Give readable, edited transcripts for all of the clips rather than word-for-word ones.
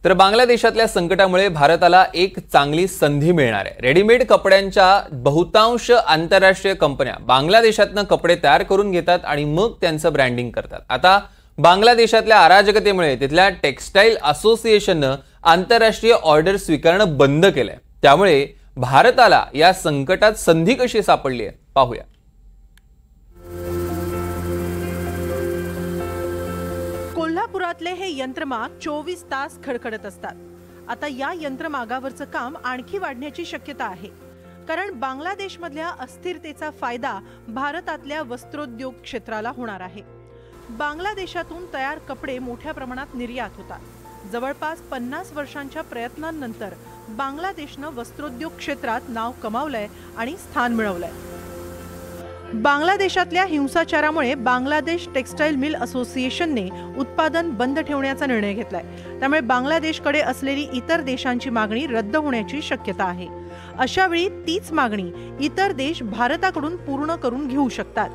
तर बांगलादेशातल्या संकटामुळे भारताला एक चांगली संधी मिळणार आहे। रेडीमेड कपड्यांच्या बहुतांश आंतरराष्ट्रीय कंपन्या बांगलादेशातनं कपडे तयार करून घेतात आणि मग त्यांचं ब्रँडिंग करतात। आता बांगलादेशातल्या अराजकतेमुळे तिथल्या टेक्सटाईल असोसिएशननं आंतरराष्ट्रीय ऑर्डर स्वीकारणं बंद केलंय। त्यामुळे भारताला या संकटात संधी कशी सापडली आहे पाहूया। कोल्हापुरातले हे यंत्रमाग 24 तास खडखडत असतात। आता या यंत्रमागावरचं काम आणखी वाढण्याची शक्यता आहे, कारण बांगलादेशमधल्या अस्थिरतेचा फायदा भारतातल्या वस्त्रोद्योग क्षेत्राला होणार आहे। बांगलादेशातून तयार कपडे मोठ्या प्रमाणात निर्यात होतात। जवळपास 50 वर्षांच्या प्रयत्नांनंतर बांगलादेशनं वस्त्रोद्योग क्षेत्रात नाव कमावलंय आणि स्थान मिळवलंय। बांगलादेशातल्या हिंसाचारामुळे बांगलादेश टेक्सटाईल मिल असोसिएशनने उत्पादन बंद ठेवण्याचा निर्णय घेतलाय। त्यामुळे बांगलादेशकडे असलेली इतर देशांची मागणी रद्द होण्याची शक्यता आहे। अशा वेळी तीच मागणी इतर देश भारताकडून पूर्ण करून घेऊ शकतात।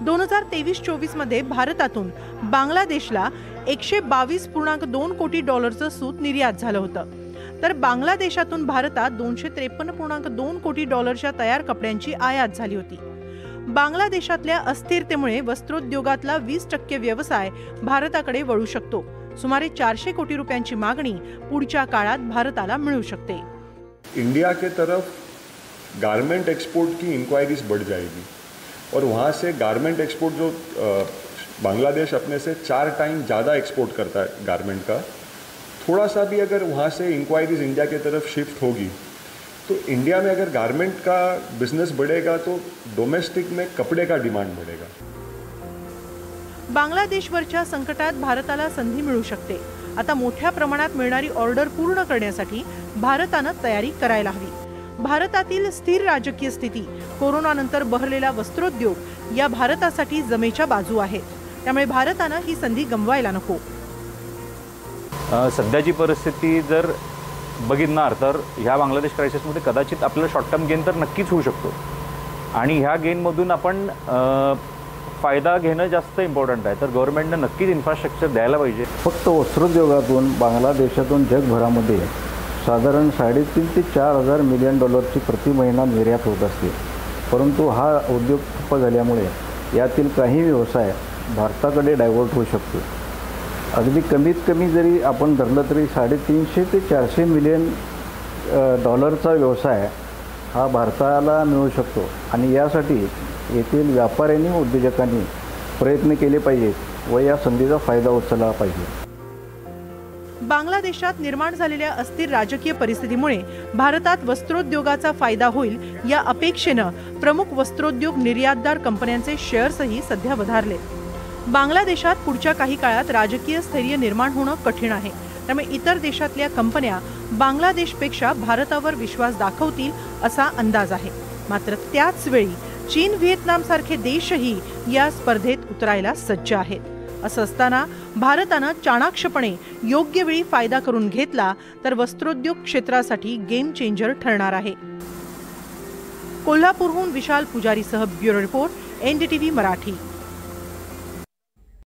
2023-24 मध्ये भारतातून बांगलादेशला 122.2 कोटी डॉलरचं सूत निर्यात झालं होतं, तर बांगलादेशातून भारतात 253.2 कोटी डॉलरच्या तयार कपड्यांची आयात झाली होती। बांगलादेशातल्या अस्थिरतेमुळे वस्त्रोद्योगातला 20% व्यवसाय भारताकडे वळू शकतो। सुमारे 400 कोटी रुपयांची मागणी पुढच्या काळात भारताला मिळू शकते। इंडिया के तरफ गारमेंट एक्सपोर्ट की इंक्वायरीज बढ़ जाएगी और वहाँ से गारमेंट एक्सपोर्ट जो बांग्लादेश अपने से 4 टाइम ज़्यादा एक्सपोर्ट करता है गारमेंट का, थोड़ा सा भी अगर वहाँ से इंक्वायरीज इंडिया की तरफ शिफ्ट होगी तो इंडिया में अगर गारमेंट का बिजनेस बढ़ेगा तो डोमेस्टिक में कपड़े का डिमांड बढ़ेगा। बांगलादेशवरच्या संकटात भारताला संधी मिळू शकते। आता मोठ्या प्रमाणात मिळणारी ऑर्डर पूर्ण करण्यासाठी भारतानं तयारी करायला हवी। भारतातील स्थिर राजकीय स्थिती, कोरोनानंतर बहरलेला वस्त्रोद्योग या भारतासाठी जमेच्या बाजू आहेत। त्यामुळे भारतानं ही संधी गमवायला नको। सध्याची परिस्थिती जर बघितणार तर ह्या बांगलादेश क्रायसिसमध्ये कदाचित आपल्याला शॉर्ट टर्म गेन तर नक्कीच होऊ शकतो आणि ह्या गेनमधून आपण फायदा घेणं जास्त इम्पॉर्टंट आहे। तर गव्हर्नमेंटने नक्कीच इन्फ्रास्ट्रक्चर द्यायला पाहिजे। फक्त वस्त्रोद्योगातून बांगलादेशातून जगभरामध्ये साधारण 3.5 ते 4,000 मिलियन डॉलरची प्रति महिना निर्यात होत असते, परंतु हा उद्योग ठप्प झाल्यामुळे यातील काही व्यवसाय भारताकडे डायव्हर्ट होऊ शकतो। अगदी कमीत कमी जरी आपण धरलं तरी 350 ते 400 मिलियन डॉलरचा व्यवसाय हा भारताला मिळू शकतो आणि यासाठी येथील व्यापाऱ्यांनी व उद्योजकांनी प्रयत्न केले पाहिजेत व या संधीचा फायदा उचलला पाहिजे। बांगलादेशात निर्माण झालेल्या अस्थिर राजकीय परिस्थितीमुळे भारतात वस्त्रोद्योगाचा फायदा होईल या अपेक्षेनं प्रमुख वस्त्रोद्योग निर्यातदार कंपन्यांचे शेअर्सही सध्या वधारले। बांगलादेशात पुढच्या काही काळात राजकीय स्थैर्य निर्माण होणं कठीण आहे। त्यामुळे इतर देशातल्या कंपन्या बांगलादेशपेक्षा भारतावर विश्वास दाखवतील असा अंदाज आहे। मात्र त्याच वेळी चीन, व्हिएतनाम सारखे देशही या स्पर्धेत उतरायला सज्ज आहेत। असं असताना भारतानं चाणाक्षपणे योग्य वेळी फायदा करून घेतला तर वस्त्रोद्योग क्षेत्रासाठी गेम चेंजर ठरणार आहे। कोल्हापूरहून विशाल पुजारीसह ब्युरो रिपोर्ट, NDTV मराठी।